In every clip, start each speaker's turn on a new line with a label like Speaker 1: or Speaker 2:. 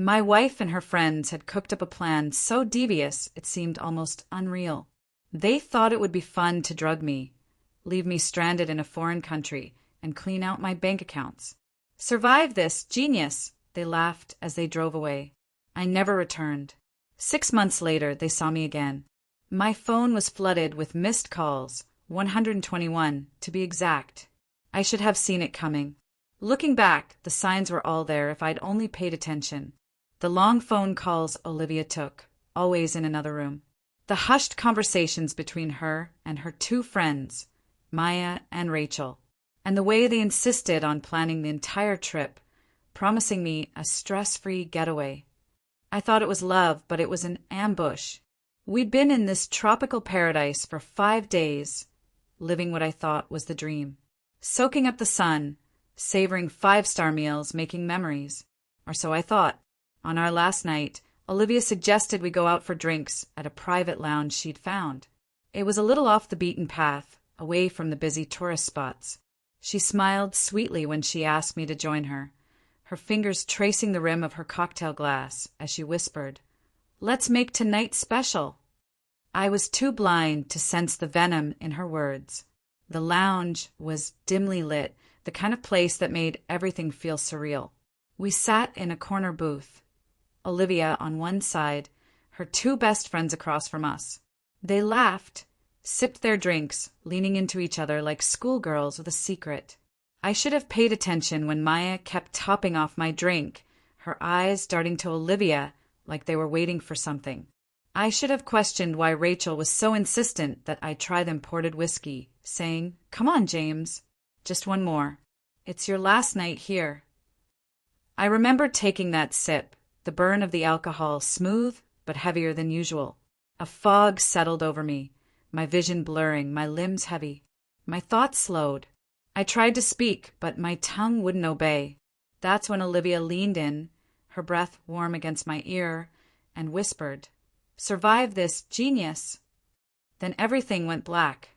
Speaker 1: My wife and her friends had cooked up a plan so devious it seemed almost unreal. They thought it would be fun to drug me, leave me stranded in a foreign country, and clean out my bank accounts. "Survive this, genius!" they laughed as they drove away. I never returned. 6 months later, they saw me again. My phone was flooded with missed calls, 121 to be exact. I should have seen it coming. Looking back, the signs were all there if I'd only paid attention. The long phone calls Olivia took, always in another room. The hushed conversations between her and her two friends, Maya and Rachel, and the way they insisted on planning the entire trip, promising me a stress-free getaway. I thought it was love, but it was an ambush. We'd been in this tropical paradise for 5 days, living what I thought was the dream. Soaking up the sun, savoring 5-star meals, making memories. Or so I thought. On our last night, Olivia suggested we go out for drinks at a private lounge she'd found. It was a little off the beaten path, away from the busy tourist spots. She smiled sweetly when she asked me to join her, her fingers tracing the rim of her cocktail glass as she whispered, "Let's make tonight special." I was too blind to sense the venom in her words. The lounge was dimly lit, the kind of place that made everything feel surreal. We sat in a corner booth, Olivia on one side, her two best friends across from us. They laughed, sipped their drinks, leaning into each other like schoolgirls with a secret. I should have paid attention when Maya kept topping off my drink, her eyes darting to Olivia like they were waiting for something. I should have questioned why Rachel was so insistent that I try the imported whiskey, saying, "Come on, James. Just one more. It's your last night here." I remember taking that sip, the burn of the alcohol smooth but heavier than usual. A fog settled over me, my vision blurring, my limbs heavy. My thoughts slowed. I tried to speak, but my tongue wouldn't obey. That's when Olivia leaned in, her breath warm against my ear, and whispered, "Survive this, genius." Then everything went black.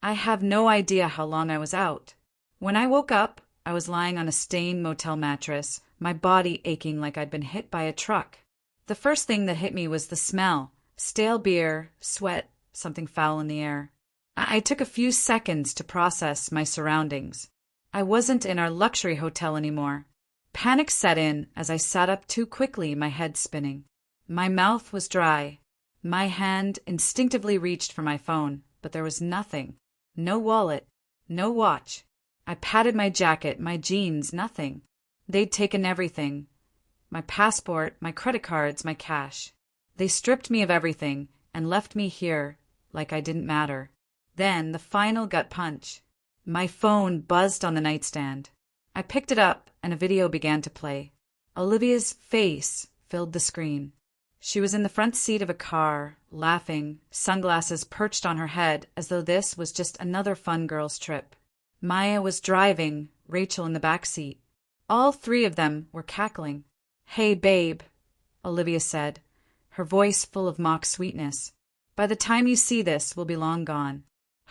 Speaker 1: I have no idea how long I was out. When I woke up, I was lying on a stained motel mattress, my body aching like I'd been hit by a truck. The first thing that hit me was the smell, stale beer, sweat, something foul in the air. I took a few seconds to process my surroundings. I wasn't in our luxury hotel anymore. Panic set in as I sat up too quickly, my head spinning. My mouth was dry. My hand instinctively reached for my phone, but there was nothing. No wallet, no watch. I patted my jacket, my jeans, nothing. They'd taken everything. My passport, my credit cards, my cash. They stripped me of everything and left me here like I didn't matter. Then the final gut punch. My phone buzzed on the nightstand. I picked it up and a video began to play. Olivia's face filled the screen. She was in the front seat of a car, laughing, sunglasses perched on her head as though this was just another fun girls' trip. Maya was driving, Rachel in the back seat. All three of them were cackling. "Hey, babe," Olivia said, her voice full of mock sweetness. "By the time you see this, we'll be long gone.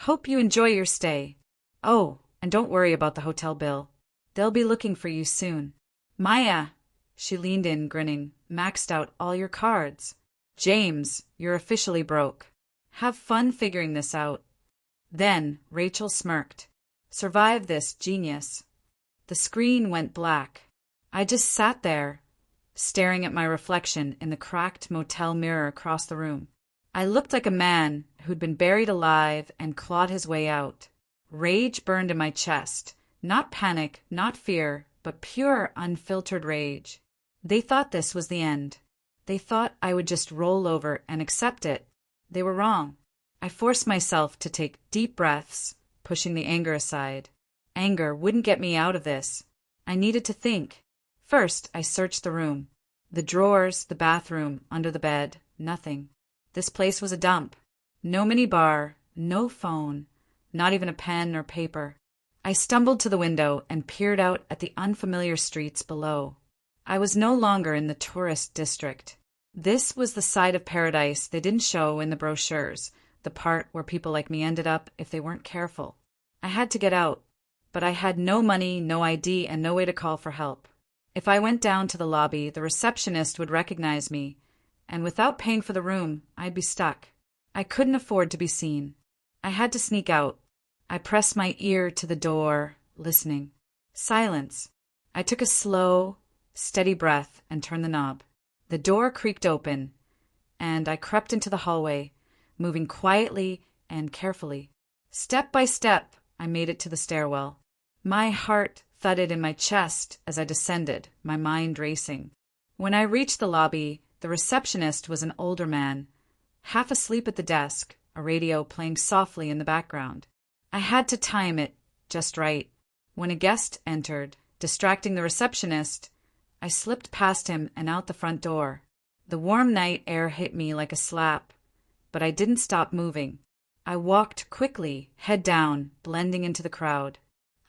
Speaker 1: Hope you enjoy your stay. Oh, and don't worry about the hotel bill. They'll be looking for you soon." "Maya," she leaned in, grinning, "maxed out all your cards. James, you're officially broke. Have fun figuring this out." Then Rachel smirked. "Survive this, genius." The screen went black. I just sat there, staring at my reflection in the cracked motel mirror across the room. I looked like a man who'd been buried alive and clawed his way out. Rage burned in my chest. Not panic, not fear, but pure, unfiltered rage. They thought this was the end. They thought I would just roll over and accept it. They were wrong. I forced myself to take deep breaths, pushing the anger aside. Anger wouldn't get me out of this. I needed to think. First, I searched the room. The drawers, the bathroom, under the bed, nothing. This place was a dump. No minibar, no phone, not even a pen or paper. I stumbled to the window and peered out at the unfamiliar streets below. I was no longer in the tourist district. This was the side of paradise they didn't show in the brochures, the part where people like me ended up if they weren't careful. I had to get out, but I had no money, no ID, and no way to call for help. If I went down to the lobby, the receptionist would recognize me, and without paying for the room, I'd be stuck. I couldn't afford to be seen. I had to sneak out. I pressed my ear to the door, listening. Silence. I took a slow, steady breath and turned the knob. The door creaked open, and I crept into the hallway, moving quietly and carefully. Step by step, I made it to the stairwell. My heart thudded in my chest as I descended, my mind racing. When I reached the lobby, the receptionist was an older man, half asleep at the desk, a radio playing softly in the background. I had to time it just right. When a guest entered, distracting the receptionist, I slipped past him and out the front door. The warm night air hit me like a slap, but I didn't stop moving. I walked quickly, head down, blending into the crowd.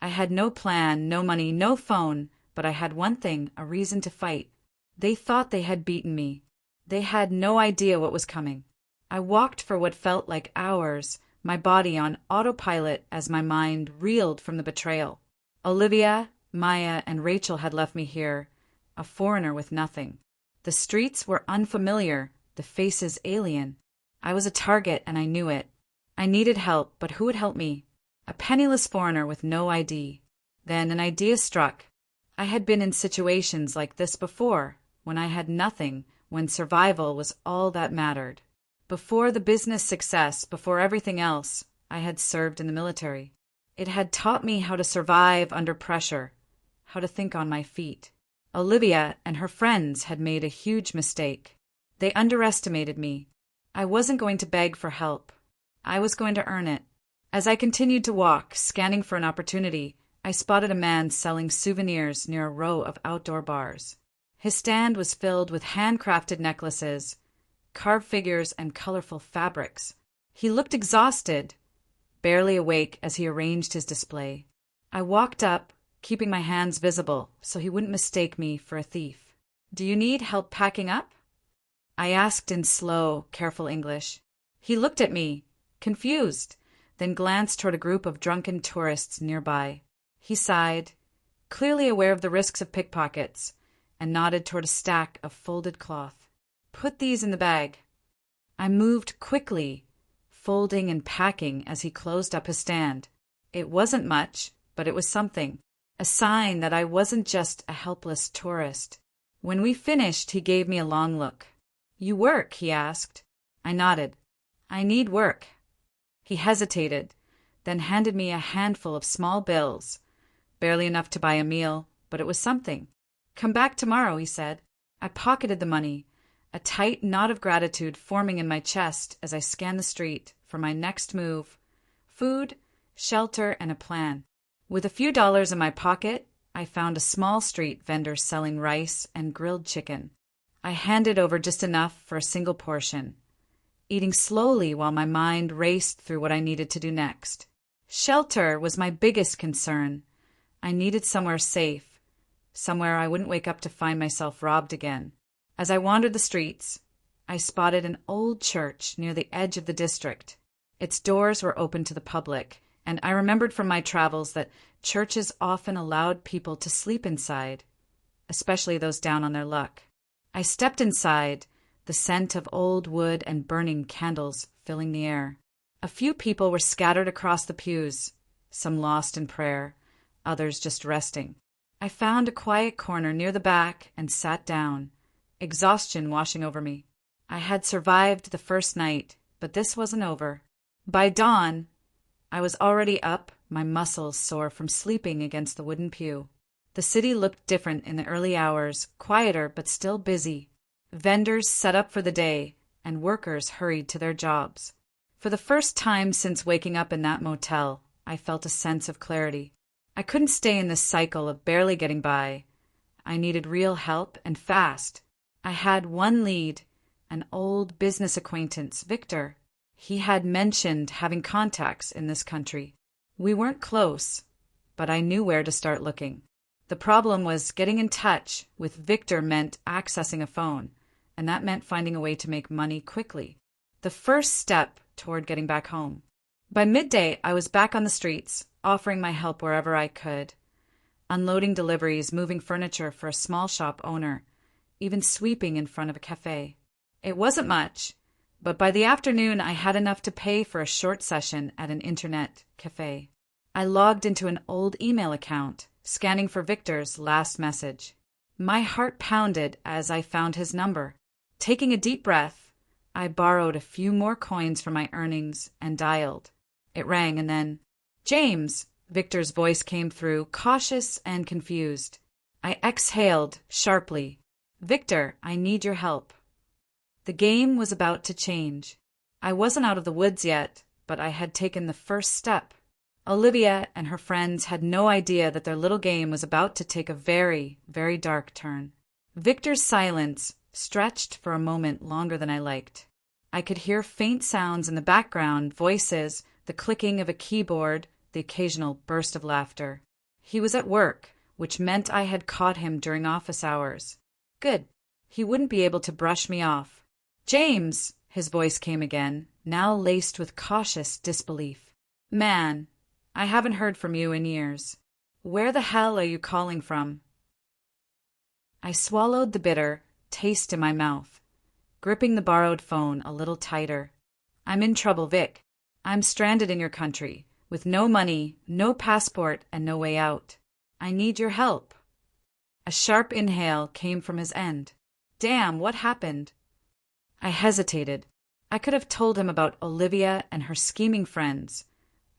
Speaker 1: I had no plan, no money, no phone, but I had one thing, a reason to fight. They thought they had beaten me. They had no idea what was coming. I walked for what felt like hours, my body on autopilot as my mind reeled from the betrayal. Olivia, Maya, and Rachel had left me here, a foreigner with nothing. The streets were unfamiliar, the faces alien. I was a target, and I knew it. I needed help, but who would help me? A penniless foreigner with no ID. Then an idea struck. I had been in situations like this before, when I had nothing, when survival was all that mattered. Before the business success, before everything else, I had served in the military. It had taught me how to survive under pressure, how to think on my feet. Olivia and her friends had made a huge mistake. They underestimated me. I wasn't going to beg for help. I was going to earn it. As I continued to walk, scanning for an opportunity, I spotted a man selling souvenirs near a row of outdoor bars. His stand was filled with handcrafted necklaces, carved figures, and colorful fabrics. He looked exhausted, barely awake as he arranged his display. I walked up, keeping my hands visible so he wouldn't mistake me for a thief. "Do you need help packing up?" I asked in slow, careful English. He looked at me, confused, then glanced toward a group of drunken tourists nearby. He sighed, clearly aware of the risks of pickpockets, and nodded toward a stack of folded cloth. "Put these in the bag." I moved quickly, folding and packing as he closed up his stand. It wasn't much, but it was something, a sign that I wasn't just a helpless tourist. When we finished, he gave me a long look. "You work?" he asked. I nodded. "I need work." He hesitated, then handed me a handful of small bills, barely enough to buy a meal, but it was something. "Come back tomorrow," he said. I pocketed the money, a tight knot of gratitude forming in my chest as I scanned the street for my next move, food, shelter, and a plan. With a few dollars in my pocket, I found a small street vendor selling rice and grilled chicken. I handed over just enough for a single portion, eating slowly while my mind raced through what I needed to do next. Shelter was my biggest concern. I needed somewhere safe, somewhere I wouldn't wake up to find myself robbed again. As I wandered the streets, I spotted an old church near the edge of the district. Its doors were open to the public, and I remembered from my travels that churches often allowed people to sleep inside, especially those down on their luck. I stepped inside, the scent of old wood and burning candles filling the air. A few people were scattered across the pews, some lost in prayer, others just resting. I found a quiet corner near the back and sat down, exhaustion washing over me. I had survived the first night, but this wasn't over. By dawn, I was already up, my muscles sore from sleeping against the wooden pew. The city looked different in the early hours, quieter but still busy. Vendors set up for the day, and workers hurried to their jobs. For the first time since waking up in that motel, I felt a sense of clarity. I couldn't stay in this cycle of barely getting by. I needed real help, and fast. I had one lead, an old business acquaintance, Victor. He had mentioned having contacts in this country. We weren't close, but I knew where to start looking. The problem was getting in touch with Victor meant accessing a phone, and that meant finding a way to make money quickly. The first step toward getting back home. By midday, I was back on the streets, offering my help wherever I could. unloading deliveries, moving furniture for a small shop owner, even sweeping in front of a cafe. It wasn't much, but by the afternoon I had enough to pay for a short session at an internet cafe. I logged into an old email account, scanning for Victor's last message. My heart pounded as I found his number. Taking a deep breath, I borrowed a few more coins from my earnings and dialed. It rang and then, "James!" Victor's voice came through, cautious and confused. I exhaled sharply. "Victor, I need your help." The game was about to change. I wasn't out of the woods yet, but I had taken the first step. Olivia and her friends had no idea that their little game was about to take a very, very dark turn. Victor's silence stretched for a moment longer than I liked. I could hear faint sounds in the background, voices, the clicking of a keyboard, the occasional burst of laughter. He was at work, which meant I had caught him during office hours. Good. He wouldn't be able to brush me off. "James!" His voice came again, now laced with cautious disbelief. "Man, I haven't heard from you in years. Where the hell are you calling from?" I swallowed the bitter taste in my mouth, gripping the borrowed phone a little tighter. "I'm in trouble, Vic. I'm stranded in your country, with no money, no passport, and no way out. I need your help." A sharp inhale came from his end. "Damn, what happened?" I hesitated. I could have told him about Olivia and her scheming friends,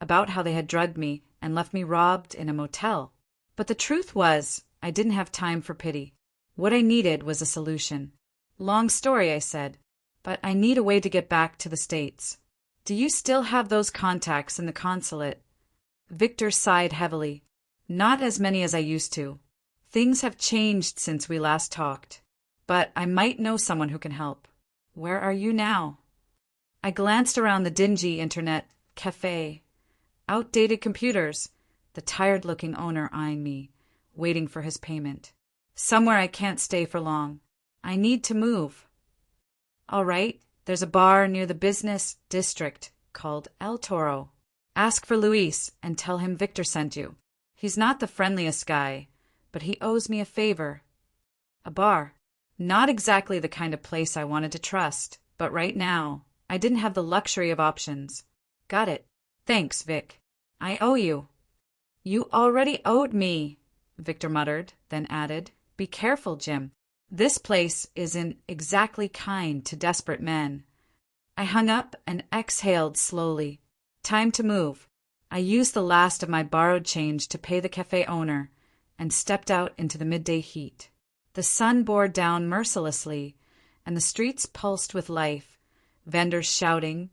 Speaker 1: about how they had drugged me and left me robbed in a motel. But the truth was, I didn't have time for pity. What I needed was a solution. "Long story," I said, "but I need a way to get back to the States. Do you still have those contacts in the consulate?" Victor sighed heavily. "Not as many as I used to. Things have changed since we last talked. But I might know someone who can help. Where are you now?" I glanced around the dingy internet cafe. Outdated computers, the tired-looking owner eyeing me, waiting for his payment. "Somewhere I can't stay for long. I need to move." "All right, there's a bar near the business district called El Toro. Ask for Luis and tell him Victor sent you. He's not the friendliest guy, but he owes me a favor." A bar. Not exactly the kind of place I wanted to trust, but right now, I didn't have the luxury of options. "Got it. Thanks, Vic. I owe you." "You already owed me," Victor muttered, then added, "Be careful, Jim. This place isn't exactly kind to desperate men." I hung up and exhaled slowly. Time to move. I used the last of my borrowed change to pay the cafe owner and stepped out into the midday heat. The sun bore down mercilessly, and the streets pulsed with life, vendors shouting,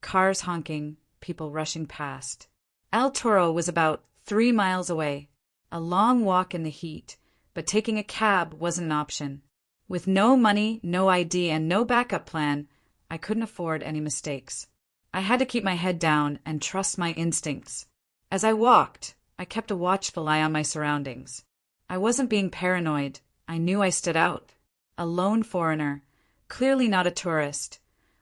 Speaker 1: cars honking, people rushing past. El Toro was about 3 miles away, a long walk in the heat, but taking a cab wasn't an option. With no money, no ID, and no backup plan, I couldn't afford any mistakes. I had to keep my head down and trust my instincts. As I walked, I kept a watchful eye on my surroundings. I wasn't being paranoid. I knew I stood out. A lone foreigner, clearly not a tourist,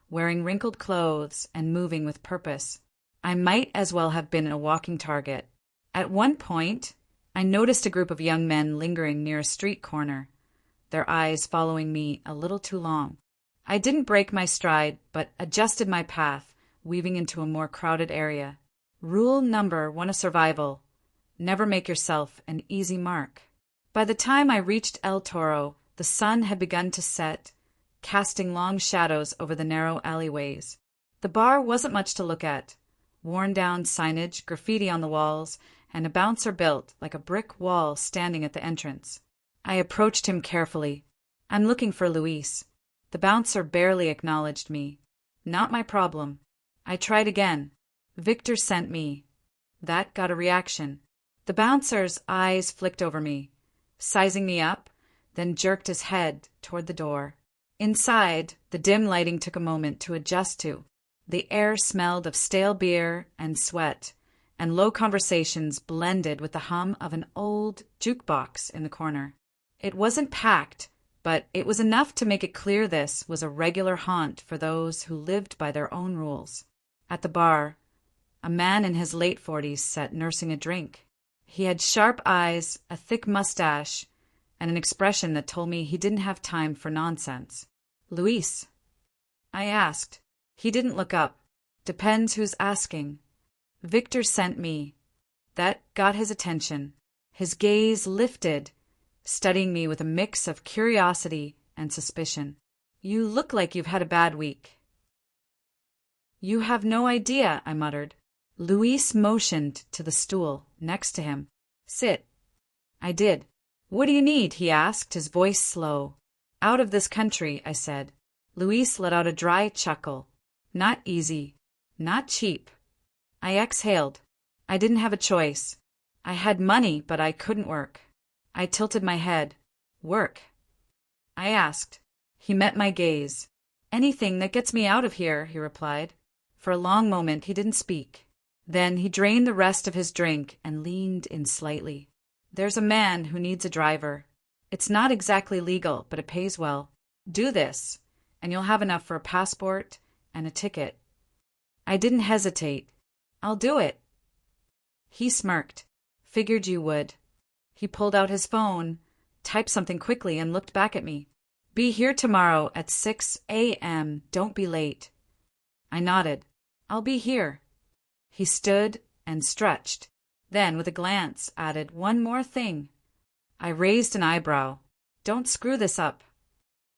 Speaker 1: wearing wrinkled clothes and moving with purpose. I might as well have been a walking target. At one point, I noticed a group of young men lingering near a street corner, their eyes following me a little too long. I didn't break my stride, but adjusted my path, weaving into a more crowded area. Rule number 1 of survival: never make yourself an easy mark. By the time I reached El Toro, the sun had begun to set, casting long shadows over the narrow alleyways. The bar wasn't much to look at. Worn-down signage, graffiti on the walls, and a bouncer built like a brick wall standing at the entrance. I approached him carefully. "I'm looking for Luis." The bouncer barely acknowledged me. Not my problem. I tried again. "Victor sent me." That got a reaction. The bouncer's eyes flicked over me, sizing me up, then jerked his head toward the door. Inside, the dim lighting took a moment to adjust to. The air smelled of stale beer and sweat, and low conversations blended with the hum of an old jukebox in the corner. It wasn't packed, but it was enough to make it clear this was a regular haunt for those who lived by their own rules. At the bar, a man in his late 40s sat nursing a drink. He had sharp eyes, a thick mustache, and an expression that told me he didn't have time for nonsense. "Luis?" I asked. He didn't look up. "Depends who's asking." "Victor sent me." That got his attention. His gaze lifted, studying me with a mix of curiosity and suspicion. "You look like you've had a bad week." "You have no idea," I muttered. Luis motioned to the stool next to him. "Sit." I did. "What do you need?" he asked, his voice slow. "Out of this country," I said. Luis let out a dry chuckle. "Not easy. Not cheap." I exhaled. I didn't have a choice. I had money, but I couldn't work. I tilted my head. "Work?" I asked. He met my gaze. "Anything that gets me out of here," he replied. For a long moment he didn't speak. Then he drained the rest of his drink and leaned in slightly. "There's a man who needs a driver. It's not exactly legal, but it pays well. Do this, and you'll have enough for a passport and a ticket." I didn't hesitate. "I'll do it." He smirked. "Figured you would." He pulled out his phone, typed something quickly, and looked back at me. "Be here tomorrow at 6 a.m. Don't be late." I nodded. "I'll be here." He stood and stretched. Then, with a glance, added, "One more thing." I raised an eyebrow. "Don't screw this up."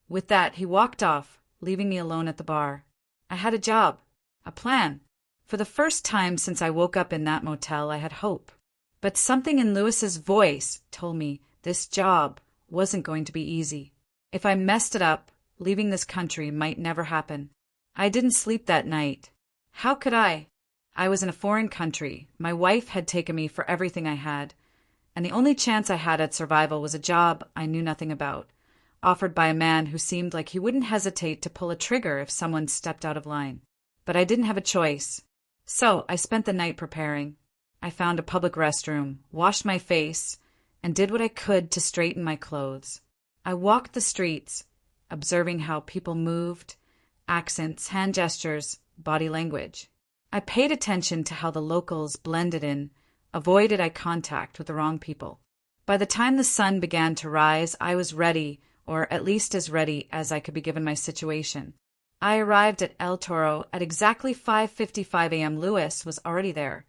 Speaker 1: With that, he walked off, leaving me alone at the bar. I had a job, a plan. For the first time since I woke up in that motel, I had hope. But something in Luis's voice told me this job wasn't going to be easy. If I messed it up, leaving this country might never happen. I didn't sleep that night. How could I? I was in a foreign country. My wife had taken me for everything I had, and the only chance I had at survival was a job I knew nothing about, offered by a man who seemed like he wouldn't hesitate to pull a trigger if someone stepped out of line. But I didn't have a choice. So I spent the night preparing. I found a public restroom, washed my face, and did what I could to straighten my clothes. I walked the streets, observing how people moved, accents, hand gestures, body language. I paid attention to how the locals blended in, avoided eye contact with the wrong people. By the time the sun began to rise, I was ready, or at least as ready as I could be given my situation. I arrived at El Toro at exactly 5:55 a.m. Luis was already there,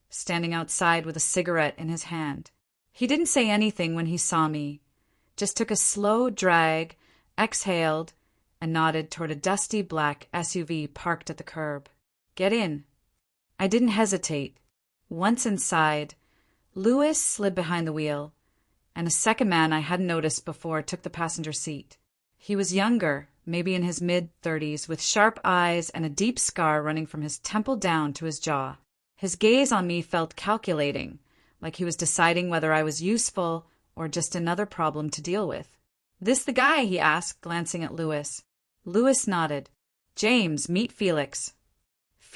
Speaker 1: standing outside with a cigarette in his hand. He didn't say anything when he saw me, just took a slow drag, exhaled, and nodded toward a dusty black SUV parked at the curb. "Get in." I didn't hesitate. Once inside, Luis slid behind the wheel, and a second man I hadn't noticed before took the passenger seat. He was younger, maybe in his mid-30s, with sharp eyes and a deep scar running from his temple down to his jaw. His gaze on me felt calculating, like he was deciding whether I was useful or just another problem to deal with. "This the guy?" he asked, glancing at Luis. Luis nodded. "James, meet Felix."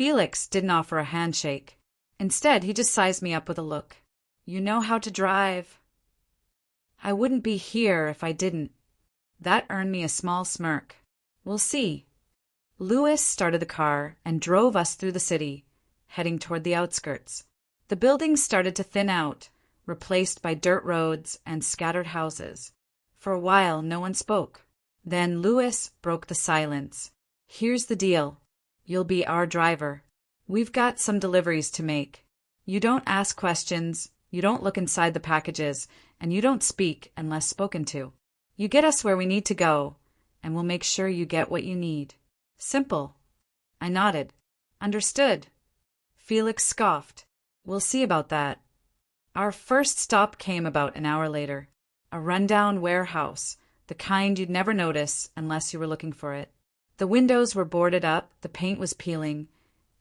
Speaker 1: Felix didn't offer a handshake. Instead, he just sized me up with a look. "You know how to drive." I wouldn't be here if I didn't. That earned me a small smirk. "We'll see." Luis started the car and drove us through the city, heading toward the outskirts. The buildings started to thin out, replaced by dirt roads and scattered houses. For a while, no one spoke. Then Luis broke the silence. "Here's the deal. You'll be our driver. We've got some deliveries to make. You don't ask questions, you don't look inside the packages, and you don't speak unless spoken to. You get us where we need to go, and we'll make sure you get what you need. Simple." I nodded. "Understood." Felix scoffed. "We'll see about that." Our first stop came about an hour later. A rundown warehouse, the kind you'd never notice unless you were looking for it. The windows were boarded up, the paint was peeling,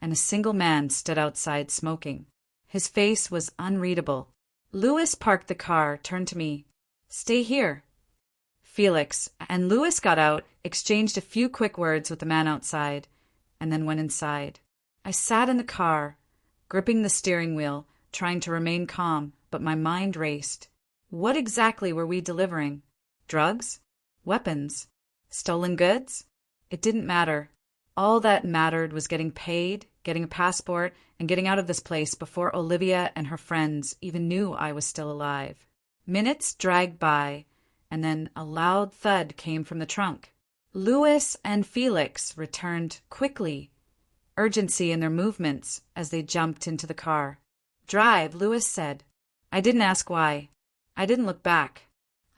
Speaker 1: and a single man stood outside smoking. His face was unreadable. Luis parked the car, turned to me. "Stay here." Felix and Luis got out, exchanged a few quick words with the man outside, and then went inside. I sat in the car, gripping the steering wheel, trying to remain calm, but my mind raced. What exactly were we delivering? Drugs? Weapons? Stolen goods? It didn't matter. All that mattered was getting paid getting a passport, and getting out of this place before Olivia and her friends even knew I was still alive. Minutes dragged by, and then a loud thud came from the trunk. Louis and Felix returned quickly, urgency in their movements as they jumped into the car. "Drive," Louis said. I didn't ask why. I didn't look back.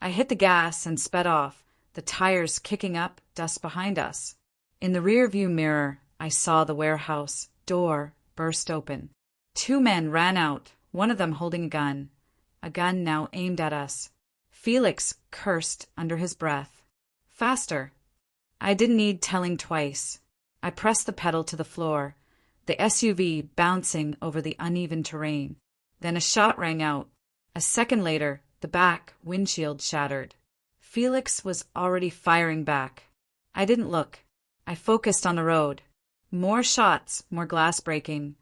Speaker 1: I hit the gas and sped off, the tires kicking up dust behind us. In the rear-view mirror, I saw the warehouse door burst open. 2 men ran out, one of them holding a gun now aimed at us. Felix cursed under his breath. Faster. I didn't need telling twice. I pressed the pedal to the floor, the SUV bouncing over the uneven terrain. Then a shot rang out. A second later, the back windshield shattered. Felix was already firing back. I didn't look. I focused on the road. More shots, more glass breaking,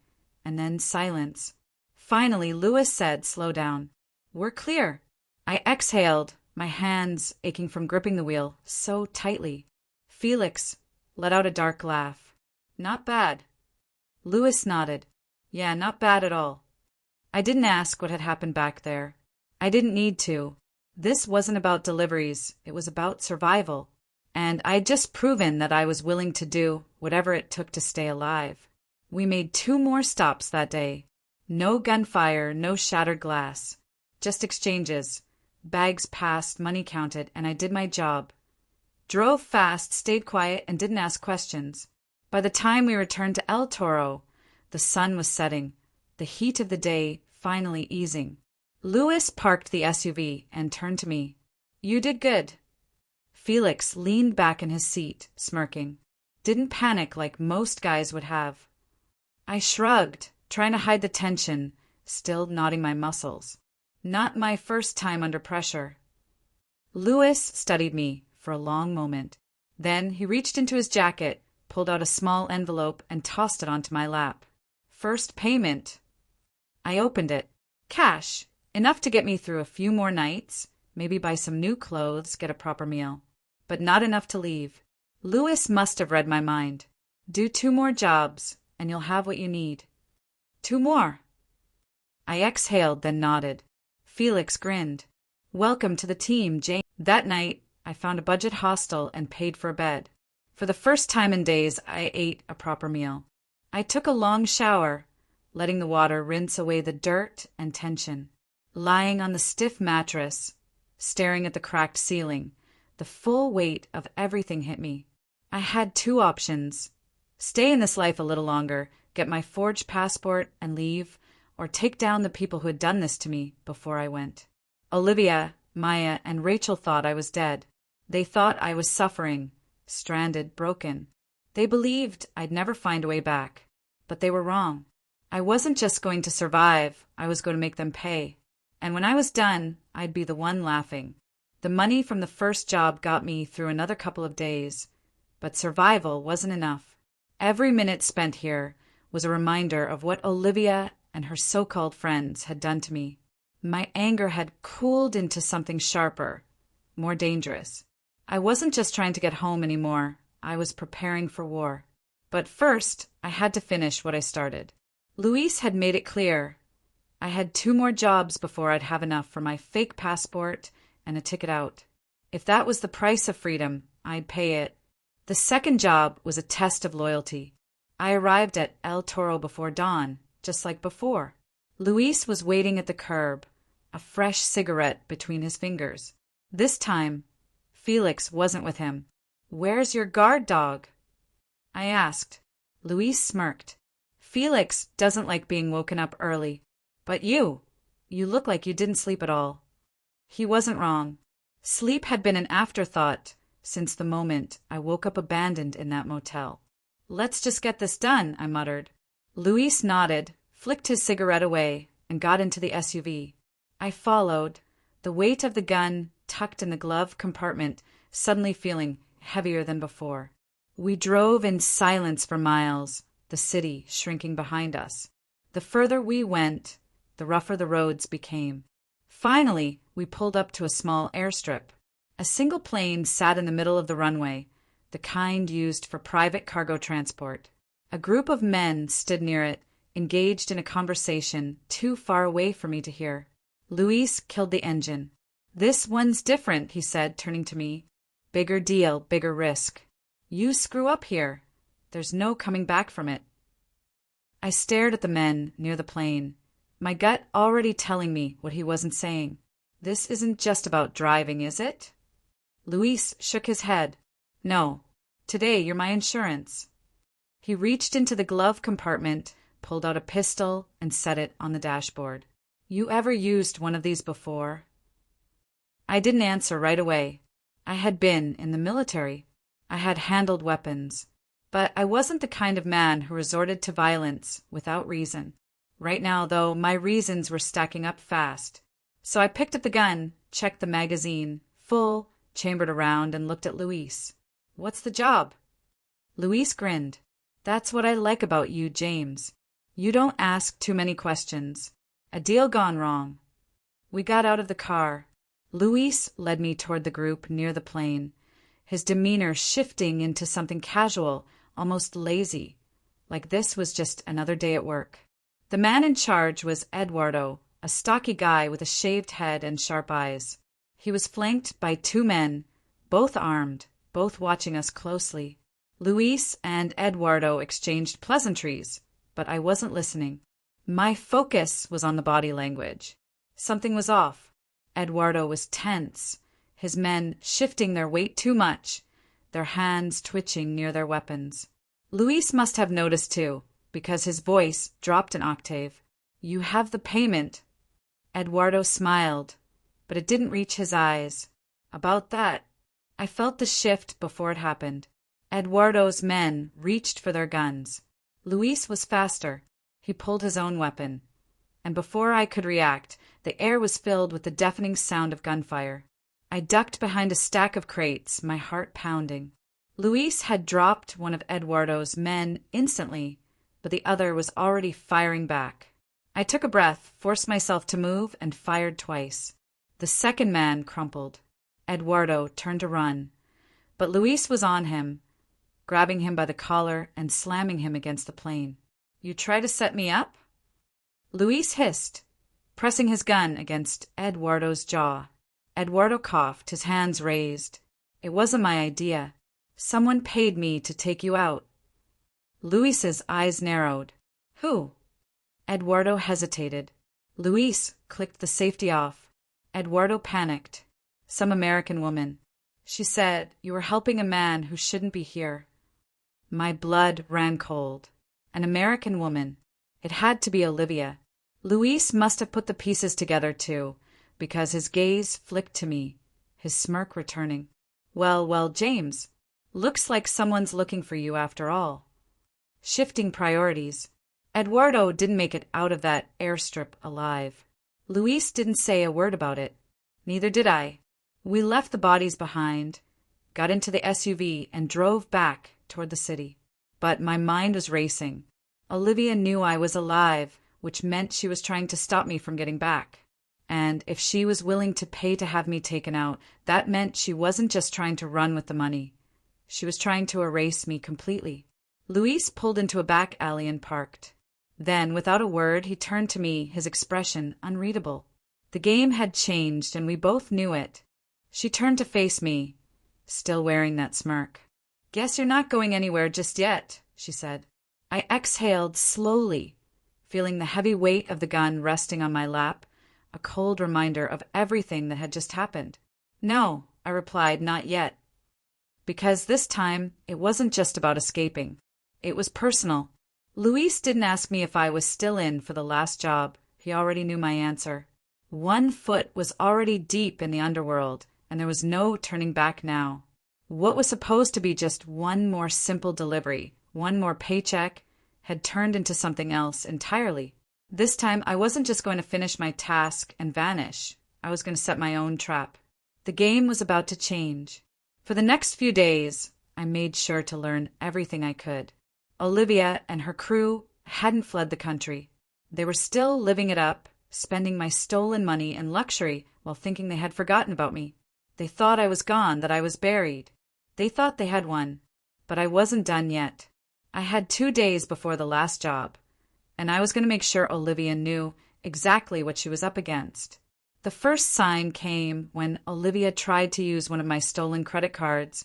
Speaker 1: and then silence. Finally, Louis said, "Slow down. We're clear." I exhaled, my hands aching from gripping the wheel so tightly. Felix let out a dark laugh. "Not bad." Louis nodded. "Yeah, not bad at all." I didn't ask what had happened back there. I didn't need to. This wasn't about deliveries, it was about survival. And I had just proven that I was willing to do whatever it took to stay alive. We made 2 more stops that day. No gunfire, no shattered glass. Just exchanges. Bags passed, money counted, and I did my job. Drove fast, stayed quiet, and didn't ask questions. By the time we returned to El Toro, the sun was setting, the heat of the day finally easing. Louis parked the SUV and turned to me. "You did good." Felix leaned back in his seat, smirking. Didn't panic like most guys would have. I shrugged, trying to hide the tension, still knotting my muscles. Not my first time under pressure. Louis studied me for a long moment. Then he reached into his jacket, pulled out a small envelope, and tossed it onto my lap. "First payment." I opened it. Cash. Enough to get me through a few more nights, maybe buy some new clothes, get a proper meal. But not enough to leave. Louis must have read my mind. "Do 2 more jobs, and you'll have what you need." 2 more. I exhaled, then nodded. Felix grinned. "Welcome to the team, Jane." That night, I found a budget hostel and paid for a bed. For the first time in days, I ate a proper meal. I took a long shower, letting the water rinse away the dirt and tension. Lying on the stiff mattress, staring at the cracked ceiling, the full weight of everything hit me. I had 2 options. Stay in this life a little longer, get my forged passport and leave, or take down the people who had done this to me before I went. Olivia, Maya, and Rachel thought I was dead. They thought I was suffering, stranded, broken. They believed I'd never find a way back. But they were wrong. I wasn't just going to survive, I was going to make them pay. And when I was done, I'd be the one laughing. The money from the first job got me through another couple of days, but survival wasn't enough. Every minute spent here was a reminder of what Olivia and her so-called friends had done to me. My anger had cooled into something sharper, more dangerous. I wasn't just trying to get home anymore, I was preparing for war. But first, I had to finish what I started. Luis had made it clear. I had 2 more jobs before I'd have enough for my fake passport and a ticket out. If that was the price of freedom, I'd pay it. The second job was a test of loyalty. I arrived at El Toro before dawn, just like before. Luis was waiting at the curb, a fresh cigarette between his fingers. This time, Felix wasn't with him. "Where's your guard dog?" I asked. Luis smirked. "Felix doesn't like being woken up early. But you look like you didn't sleep at all." He wasn't wrong. Sleep had been an afterthought since the moment I woke up abandoned in that motel. "Let's just get this done," I muttered. Luis nodded, flicked his cigarette away, and got into the SUV. I followed, the weight of the gun tucked in the glove compartment suddenly feeling heavier than before. We drove in silence for miles, the city shrinking behind us. The further we went, the rougher the roads became. Finally, we pulled up to a small airstrip. A single plane sat in the middle of the runway, the kind used for private cargo transport. A group of men stood near it, engaged in a conversation too far away for me to hear. Luis killed the engine. "This one's different," he said, turning to me. "Bigger deal, bigger risk. You screw up here. There's no coming back from it." I stared at the men near the plane, my gut already telling me what he wasn't saying. "This isn't just about driving, is it?" Luis shook his head. "No. Today you're my insurance." He reached into the glove compartment, pulled out a pistol, and set it on the dashboard. "You ever used one of these before?" I didn't answer right away. I had been in the military. I had handled weapons. But I wasn't the kind of man who resorted to violence without reason. Right now, though, my reasons were stacking up fast. So I picked up the gun, checked the magazine, full, chambered around, and looked at Luis. "What's the job?" Luis grinned. "That's what I like about you, James. You don't ask too many questions. A deal gone wrong." We got out of the car. Luis led me toward the group near the plane, his demeanor shifting into something casual, almost lazy, like this was just another day at work. The man in charge was Eduardo, a stocky guy with a shaved head and sharp eyes. He was flanked by two men, both armed, both watching us closely. Luis and Eduardo exchanged pleasantries, but I wasn't listening. My focus was on the body language. Something was off. Eduardo was tense, his men shifting their weight too much, their hands twitching near their weapons. Luis must have noticed too, because his voice dropped an octave. "You have the payment." Eduardo smiled, but it didn't reach his eyes. "About that." I felt the shift before it happened. Eduardo's men reached for their guns. Luis was faster. He pulled his own weapon. And before I could react, the air was filled with the deafening sound of gunfire. I ducked behind a stack of crates, my heart pounding. Luis had dropped one of Eduardo's men instantly, but the other was already firing back. I took a breath, forced myself to move, and fired twice. The second man crumpled. Eduardo turned to run, but Luis was on him, grabbing him by the collar and slamming him against the plane. "You try to set me up?" Luis hissed, pressing his gun against Eduardo's jaw. Eduardo coughed, his hands raised. "It wasn't my idea. Someone paid me to take you out." Luis's eyes narrowed. "Who?" Eduardo hesitated. Luis clicked the safety off. Eduardo panicked. "Some American woman. She said you were helping a man who shouldn't be here." My blood ran cold. An American woman. It had to be Olivia. Luis must have put the pieces together too, because his gaze flicked to me, his smirk returning. Well, James. Looks like someone's looking for you after all." Shifting priorities. Eduardo didn't make it out of that airstrip alive. Luis didn't say a word about it. Neither did I. We left the bodies behind, got into the SUV, and drove back toward the city. But my mind was racing. Olivia knew I was alive, which meant she was trying to stop me from getting back. And if she was willing to pay to have me taken out, that meant she wasn't just trying to run with the money. She was trying to erase me completely. Luis pulled into a back alley and parked. Then, without a word, he turned to me, his expression unreadable. The game had changed, and we both knew it. She turned to face me, still wearing that smirk. "Guess you're not going anywhere just yet," she said. I exhaled slowly, feeling the heavy weight of the gun resting on my lap, a cold reminder of everything that had just happened. "No," I replied, "not yet." Because this time, it wasn't just about escaping. It was personal. Luis didn't ask me if I was still in for the last job. He already knew my answer. One foot was already deep in the underworld, and there was no turning back now. What was supposed to be just one more simple delivery, one more paycheck, had turned into something else entirely. This time, I wasn't just going to finish my task and vanish. I was going to set my own trap. The game was about to change. For the next few days, I made sure to learn everything I could. Olivia and her crew hadn't fled the country. They were still living it up, spending my stolen money in luxury while thinking they had forgotten about me. They thought I was gone, that I was buried. They thought they had won, but I wasn't done yet. I had 2 days before the last job, and I was going to make sure Olivia knew exactly what she was up against. The first sign came when Olivia tried to use one of my stolen credit cards,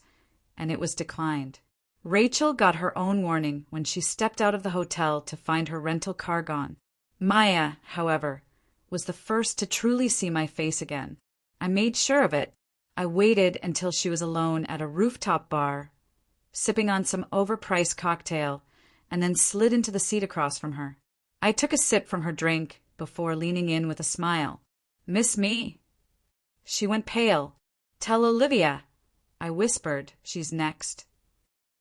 Speaker 1: and it was declined. Rachel got her own warning when she stepped out of the hotel to find her rental car gone. Maya, however, was the first to truly see my face again. I made sure of it. I waited until she was alone at a rooftop bar, sipping on some overpriced cocktail, and then slid into the seat across from her. I took a sip from her drink before leaning in with a smile. "Miss me?" She went pale. "Tell Olivia," I whispered. "She's next."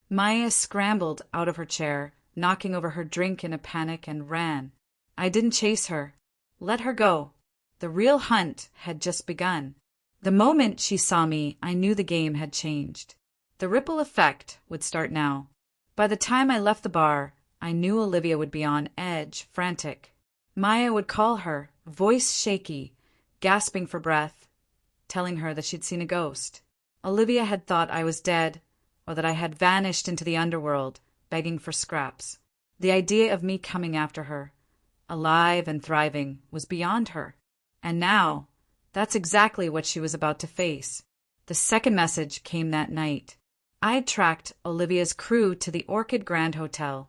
Speaker 1: Maya scrambled out of her chair, knocking over her drink in a panic, and ran. I didn't chase her. Let her go. The real hunt had just begun. The moment she saw me, I knew the game had changed. The ripple effect would start now. By the time I left the bar, I knew Olivia would be on edge, frantic. Maya would call her, voice shaky, gasping for breath, telling her that she'd seen a ghost. Olivia had thought I was dead, or that I had vanished into the underworld, begging for scraps. The idea of me coming after her, alive and thriving, was beyond her. And now, that's exactly what she was about to face. The second message came that night. I'd tracked Olivia's crew to the Orchid Grand Hotel,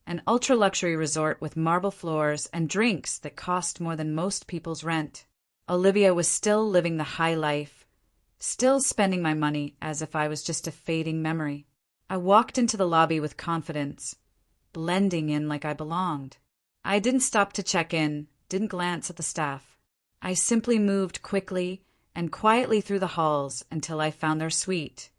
Speaker 1: an ultra-luxury resort with marble floors and drinks that cost more than most people's rent. Olivia was still living the high life, still spending my money as if I was just a fading memory. I walked into the lobby with confidence, blending in like I belonged. I didn't stop to check in, didn't glance at the staff. I simply moved quickly and quietly through the halls until I found their suite.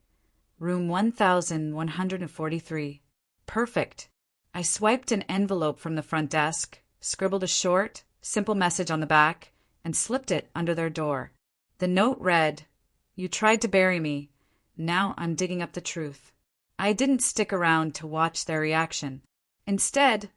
Speaker 1: Room 1143. Perfect. I swiped an envelope from the front desk, scribbled a short, simple message on the back, and slipped it under their door. The note read, "You tried to bury me. Now I'm digging up the truth." I didn't stick around to watch their reaction. Instead,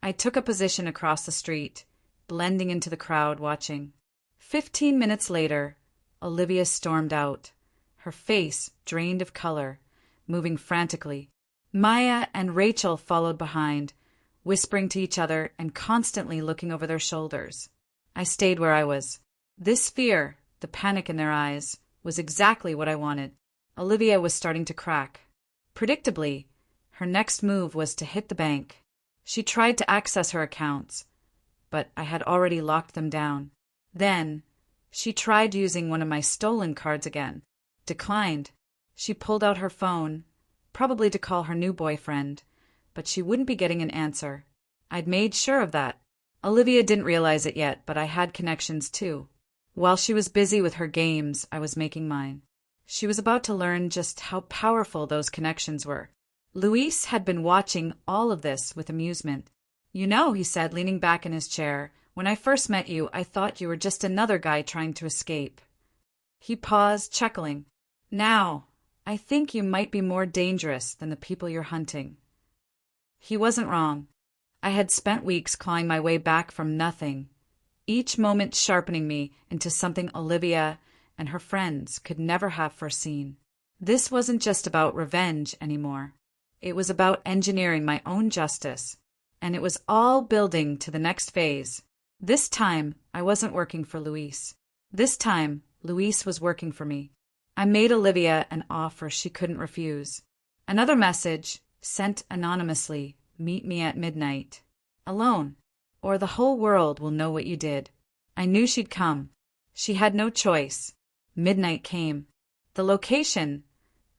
Speaker 1: I took a position across the street, blending into the crowd watching. 15 minutes later, Olivia stormed out, her face drained of color, moving frantically. Maya and Rachel followed behind, whispering to each other and constantly looking over their shoulders. I stayed where I was. This fear, the panic in their eyes, was exactly what I wanted. Olivia was starting to crack. Predictably, her next move was to hit the bank. She tried to access her accounts, but I had already locked them down. Then, she tried using one of my stolen cards again. Declined. She pulled out her phone, probably to call her new boyfriend, but she wouldn't be getting an answer. I'd made sure of that. Olivia didn't realize it yet, but I had connections too. While she was busy with her games, I was making mine. She was about to learn just how powerful those connections were. Luis had been watching all of this with amusement. "You know," he said, leaning back in his chair, "when I first met you, I thought you were just another guy trying to escape." He paused, chuckling. "Now, I think you might be more dangerous than the people you're hunting." He wasn't wrong. I had spent weeks clawing my way back from nothing, each moment sharpening me into something Olivia and her friends could never have foreseen. This wasn't just about revenge anymore. It was about engineering my own justice, and it was all building to the next phase. This time, I wasn't working for Luis. This time, Luis was working for me. I made Olivia an offer she couldn't refuse. Another message, sent anonymously, "Meet me at midnight. Alone, or the whole world will know what you did." I knew she'd come. She had no choice. Midnight came. The location,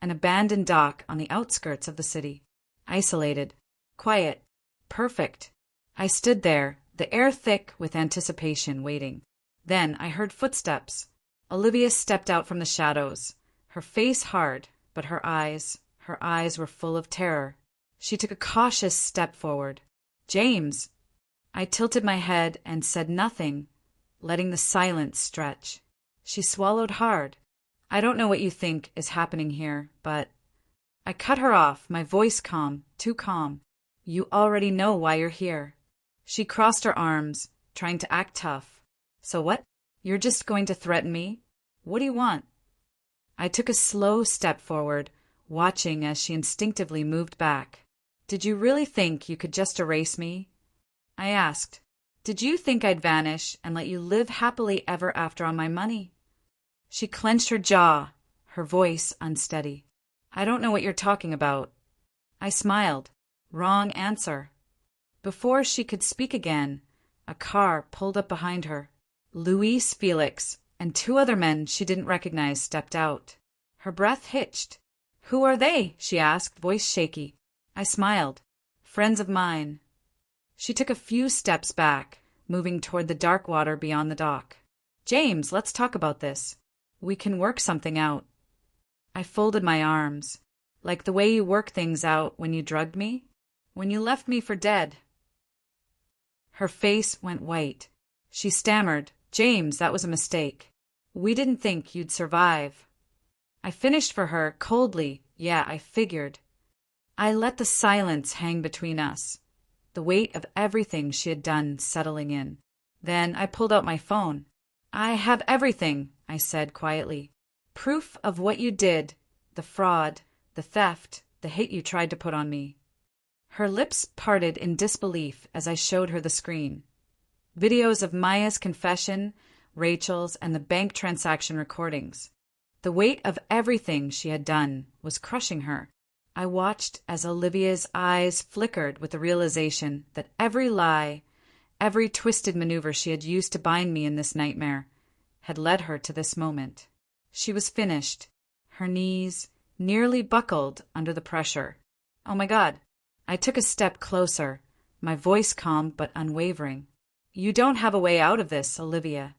Speaker 1: an abandoned dock on the outskirts of the city. Isolated. Quiet. Perfect. I stood there, the air thick with anticipation, waiting. Then I heard footsteps. Olivia stepped out from the shadows, her face hard, but her eyes were full of terror. She took a cautious step forward. "James!" I tilted my head and said nothing, letting the silence stretch. She swallowed hard. "I don't know what you think is happening here, but—" I cut her off, my voice calm, too calm. "You already know why you're here." She crossed her arms, trying to act tough. "So what? You're just going to threaten me? What do you want?" I took a slow step forward, watching as she instinctively moved back. Did you really think you could just erase me? I asked. Did you think I'd vanish and let you live happily ever after on my money? She clenched her jaw, her voice unsteady. I don't know what you're talking about. I smiled. Wrong answer. Before she could speak again, a car pulled up behind her. Luis Felix and two other men she didn't recognize stepped out. Her breath hitched. Who are they? She asked, voice shaky. I smiled. Friends of mine. She took a few steps back, moving toward the dark water beyond the dock. James, let's talk about this. We can work something out. I folded my arms. Like the way you work things out when you drugged me? When you left me for dead. Her face went white. She stammered, James, that was a mistake. We didn't think you'd survive. I finished for her, coldly. Yeah, I figured. I let the silence hang between us, the weight of everything she had done settling in. Then I pulled out my phone. I have everything, I said quietly. Proof of what you did, the fraud, the theft, the hate you tried to put on me. Her lips parted in disbelief as I showed her the screen. Videos of Maya's confession, Rachel's, and the bank transaction recordings. The weight of everything she had done was crushing her. I watched as Olivia's eyes flickered with the realization that every lie, every twisted maneuver she had used to bind me in this nightmare, had led her to this moment. She was finished, her knees nearly buckled under the pressure. Oh my God. I took a step closer, my voice calm but unwavering. You don't have a way out of this, Olivia.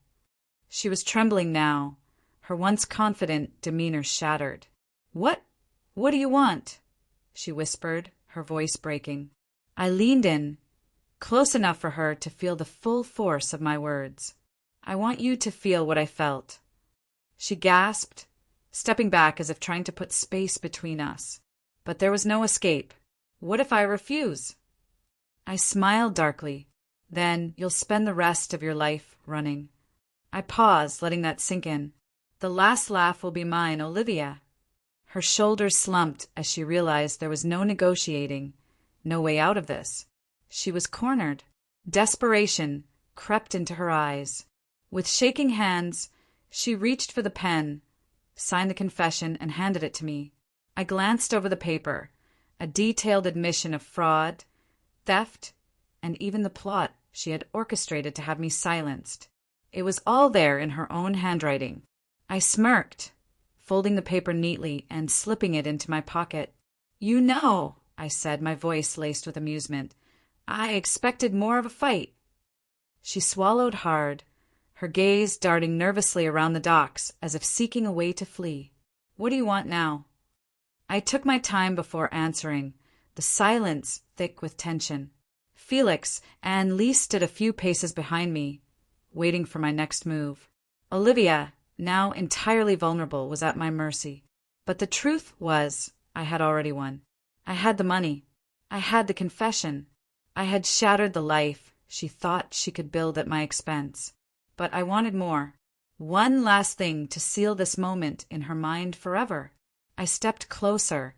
Speaker 1: She was trembling now, her once confident demeanor shattered. What do you want? She whispered, her voice breaking. I leaned in, close enough for her to feel the full force of my words. I want you to feel what I felt. She gasped, stepping back as if trying to put space between us. But there was no escape. What if I refuse? I smiled darkly. Then you'll spend the rest of your life running. I paused, letting that sink in. The last laugh will be mine, Olivia. Her shoulders slumped as she realized there was no negotiating, no way out of this. She was cornered. Desperation crept into her eyes. With shaking hands, she reached for the pen, signed the confession, and handed it to me. I glanced over the paper, a detailed admission of fraud, theft, and even the plot she had orchestrated to have me silenced. It was all there in her own handwriting. I smirked, folding the paper neatly and slipping it into my pocket. You know, I said, my voice laced with amusement. I expected more of a fight. She swallowed hard, her gaze darting nervously around the docks as if seeking a way to flee. What do you want now? I took my time before answering, the silence thick with tension. Felix and Lee stood a few paces behind me, waiting for my next move. Olivia, now entirely vulnerable, was at my mercy. But the truth was, I had already won. I had the money. I had the confession. I had shattered the life she thought she could build at my expense. But I wanted more. One last thing to seal this moment in her mind forever. I stepped closer,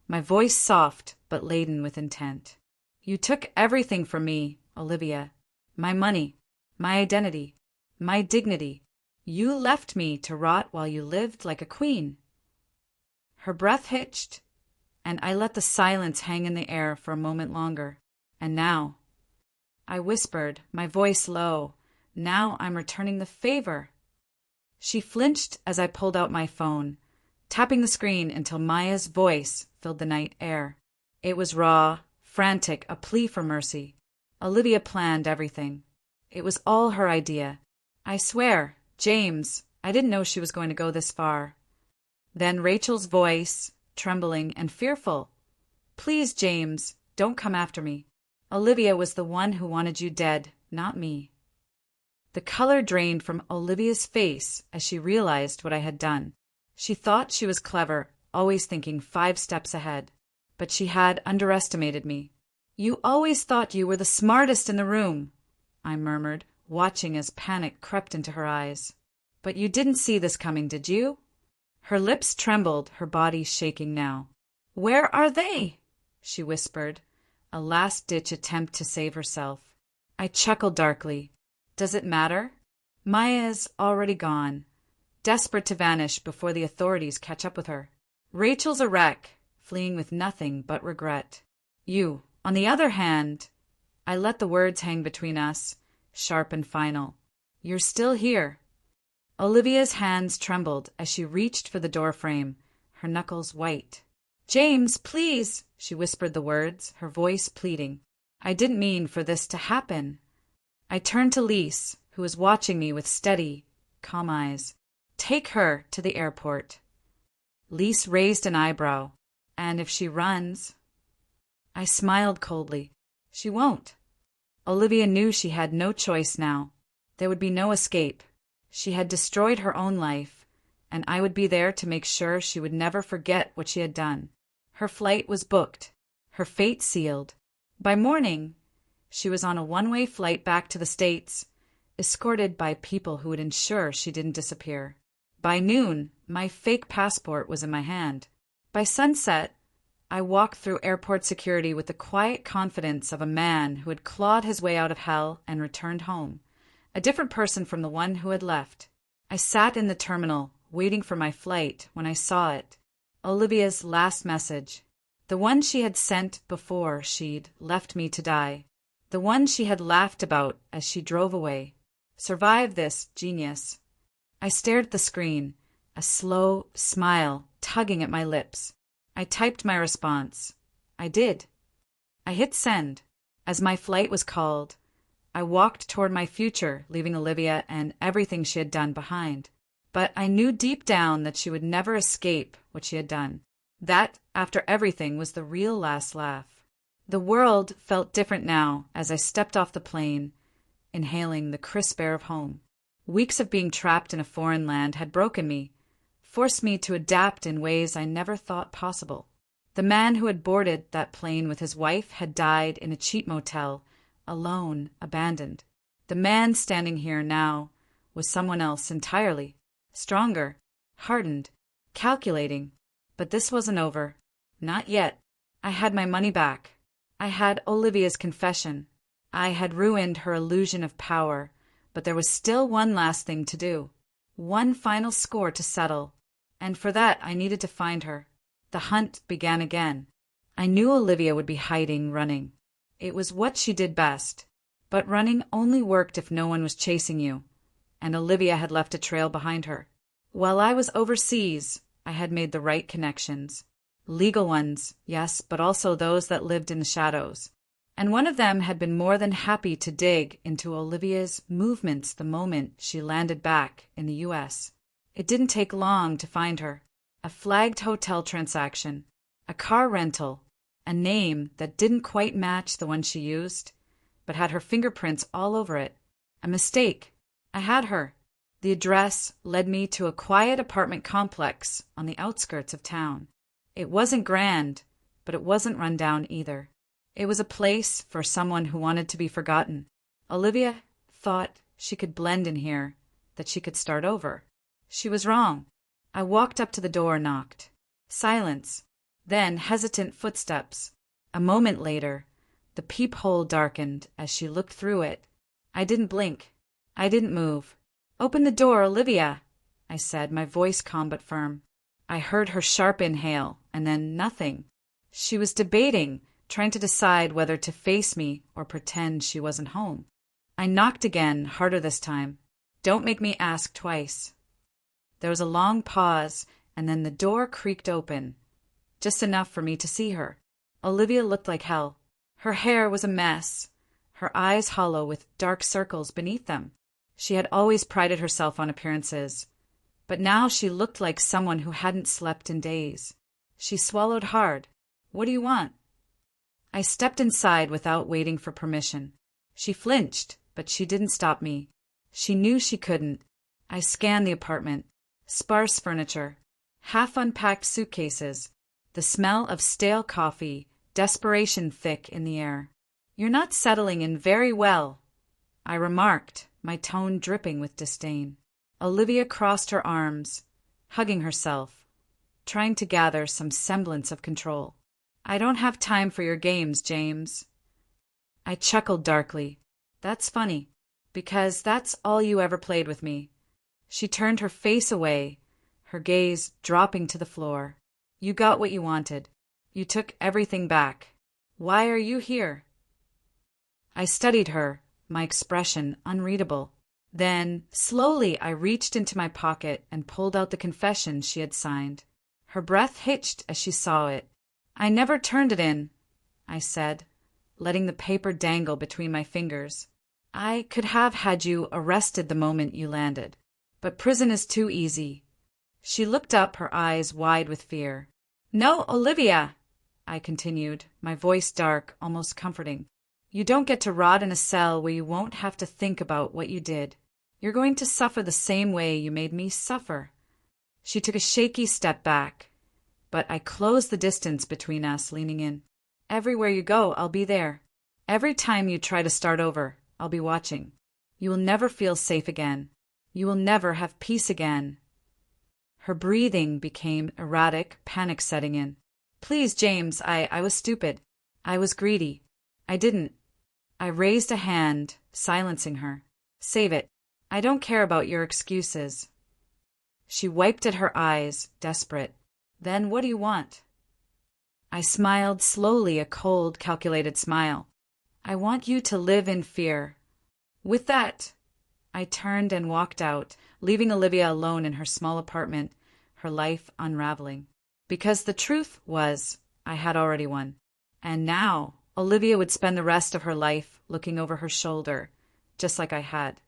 Speaker 1: my voice soft but laden with intent. You took everything from me, Olivia. My money, my identity, my dignity. You left me to rot while you lived like a queen. Her breath hitched, and I let the silence hang in the air for a moment longer. And now, I whispered, my voice low, now I'm returning the favor. She flinched as I pulled out my phone, tapping the screen until Maya's voice filled the night air. It was raw, frantic, a plea for mercy. Olivia planned everything. It was all her idea. I swear, James, I didn't know she was going to go this far. Then Rachel's voice, trembling and fearful. Please, James, don't come after me. Olivia was the one who wanted you dead, not me. The color drained from Olivia's face as she realized what I had done. She thought she was clever, always thinking 5 steps ahead. But she had underestimated me. You always thought you were the smartest in the room, I murmured, watching as panic crept into her eyes. But you didn't see this coming, did you? Her lips trembled, her body shaking now. Where are they? She whispered, a last-ditch attempt to save herself. I chuckled darkly. Does it matter? Maya's already gone, desperate to vanish before the authorities catch up with her. Rachel's a wreck, fleeing with nothing but regret. You, on the other hand, I let the words hang between us, sharp and final. You're still here. Olivia's hands trembled as she reached for the doorframe, her knuckles white. James, please, she whispered the words, her voice pleading. I didn't mean for this to happen. I turned to Lise, who was watching me with steady, calm eyes. Take her to the airport. Lise raised an eyebrow. And if she runs? I smiled coldly. She won't. Olivia knew she had no choice now. There would be no escape. She had destroyed her own life, and I would be there to make sure she would never forget what she had done. Her flight was booked, her fate sealed. By morning, she was on a one-way flight back to the States, escorted by people who would ensure she didn't disappear. By noon, my fake passport was in my hand. By sunset, I walked through airport security with the quiet confidence of a man who had clawed his way out of hell and returned home, a different person from the one who had left. I sat in the terminal, waiting for my flight, when I saw it. Olivia's last message. The one she had sent before she'd left me to die. The one she had laughed about as she drove away. Survive this, genius. I stared at the screen, a slow smile tugging at my lips. I typed my response. I did. I hit send. As my flight was called, I walked toward my future, leaving Olivia and everything she had done behind. But I knew deep down that she would never escape what she had done. That, after everything, was the real last laugh. The world felt different now as I stepped off the plane, inhaling the crisp air of home. Weeks of being trapped in a foreign land had broken me, forced me to adapt in ways I never thought possible. The man who had boarded that plane with his wife had died in a cheap motel, alone, abandoned. The man standing here now was someone else entirely. Stronger, hardened, calculating. But this wasn't over. Not yet. I had my money back. I had Olivia's confession. I had ruined her illusion of power, but there was still one last thing to do. One final score to settle. And for that I needed to find her. The hunt began again. I knew Olivia would be hiding, running. It was what she did best. But running only worked if no one was chasing you, and Olivia had left a trail behind her. While I was overseas, I had made the right connections. Legal ones, yes, but also those that lived in the shadows. And one of them had been more than happy to dig into Olivia's movements the moment she landed back in the U.S. It didn't take long to find her. A flagged hotel transaction, a car rental, a name that didn't quite match the one she used, but had her fingerprints all over it. A mistake. I had her. The address led me to a quiet apartment complex on the outskirts of town. It wasn't grand, but it wasn't run down either. It was a place for someone who wanted to be forgotten. Olivia thought she could blend in here, that she could start over. She was wrong. I walked up to the door and knocked. Silence. Then hesitant footsteps. A moment later, the peephole darkened as she looked through it. I didn't blink. I didn't move. Open the door, Olivia, I said, my voice calm but firm. I heard her sharp inhale, and then nothing. She was debating, trying to decide whether to face me or pretend she wasn't home. I knocked again, harder this time. Don't make me ask twice. There was a long pause, and then the door creaked open, just enough for me to see her. Olivia looked like hell. Her hair was a mess, her eyes hollow with dark circles beneath them. She had always prided herself on appearances, but now she looked like someone who hadn't slept in days. She swallowed hard. What do you want? I stepped inside without waiting for permission. She flinched, but she didn't stop me. She knew she couldn't. I scanned the apartment. Sparse furniture, half-unpacked suitcases, the smell of stale coffee, desperation thick in the air. You're not settling in very well, I remarked, my tone dripping with disdain. Olivia crossed her arms, hugging herself, trying to gather some semblance of control. I don't have time for your games, James. I chuckled darkly. That's funny, because that's all you ever played with me. She turned her face away, her gaze dropping to the floor. You got what you wanted. You took everything back. Why are you here? I studied her, my expression unreadable. Then, slowly, I reached into my pocket and pulled out the confession she had signed. Her breath hitched as she saw it. I never turned it in, I said, letting the paper dangle between my fingers. I could have had you arrested the moment you landed. But prison is too easy. She looked up, her eyes wide with fear. No, Olivia, I continued, my voice dark, almost comforting. You don't get to rot in a cell where you won't have to think about what you did. You're going to suffer the same way you made me suffer. She took a shaky step back, but I closed the distance between us, leaning in. Everywhere you go, I'll be there. Every time you try to start over, I'll be watching. You will never feel safe again. You will never have peace again. Her breathing became erratic, panic setting in. Please, James, I was stupid. I was greedy. I raised a hand, silencing her. Save it. I don't care about your excuses. She wiped at her eyes, desperate. Then what do you want? I smiled slowly, a cold, calculated smile. I want you to live in fear. With that, I turned and walked out, leaving Olivia alone in her small apartment, her life unraveling. Because the truth was, I had already won. And now, Olivia would spend the rest of her life looking over her shoulder, just like I had.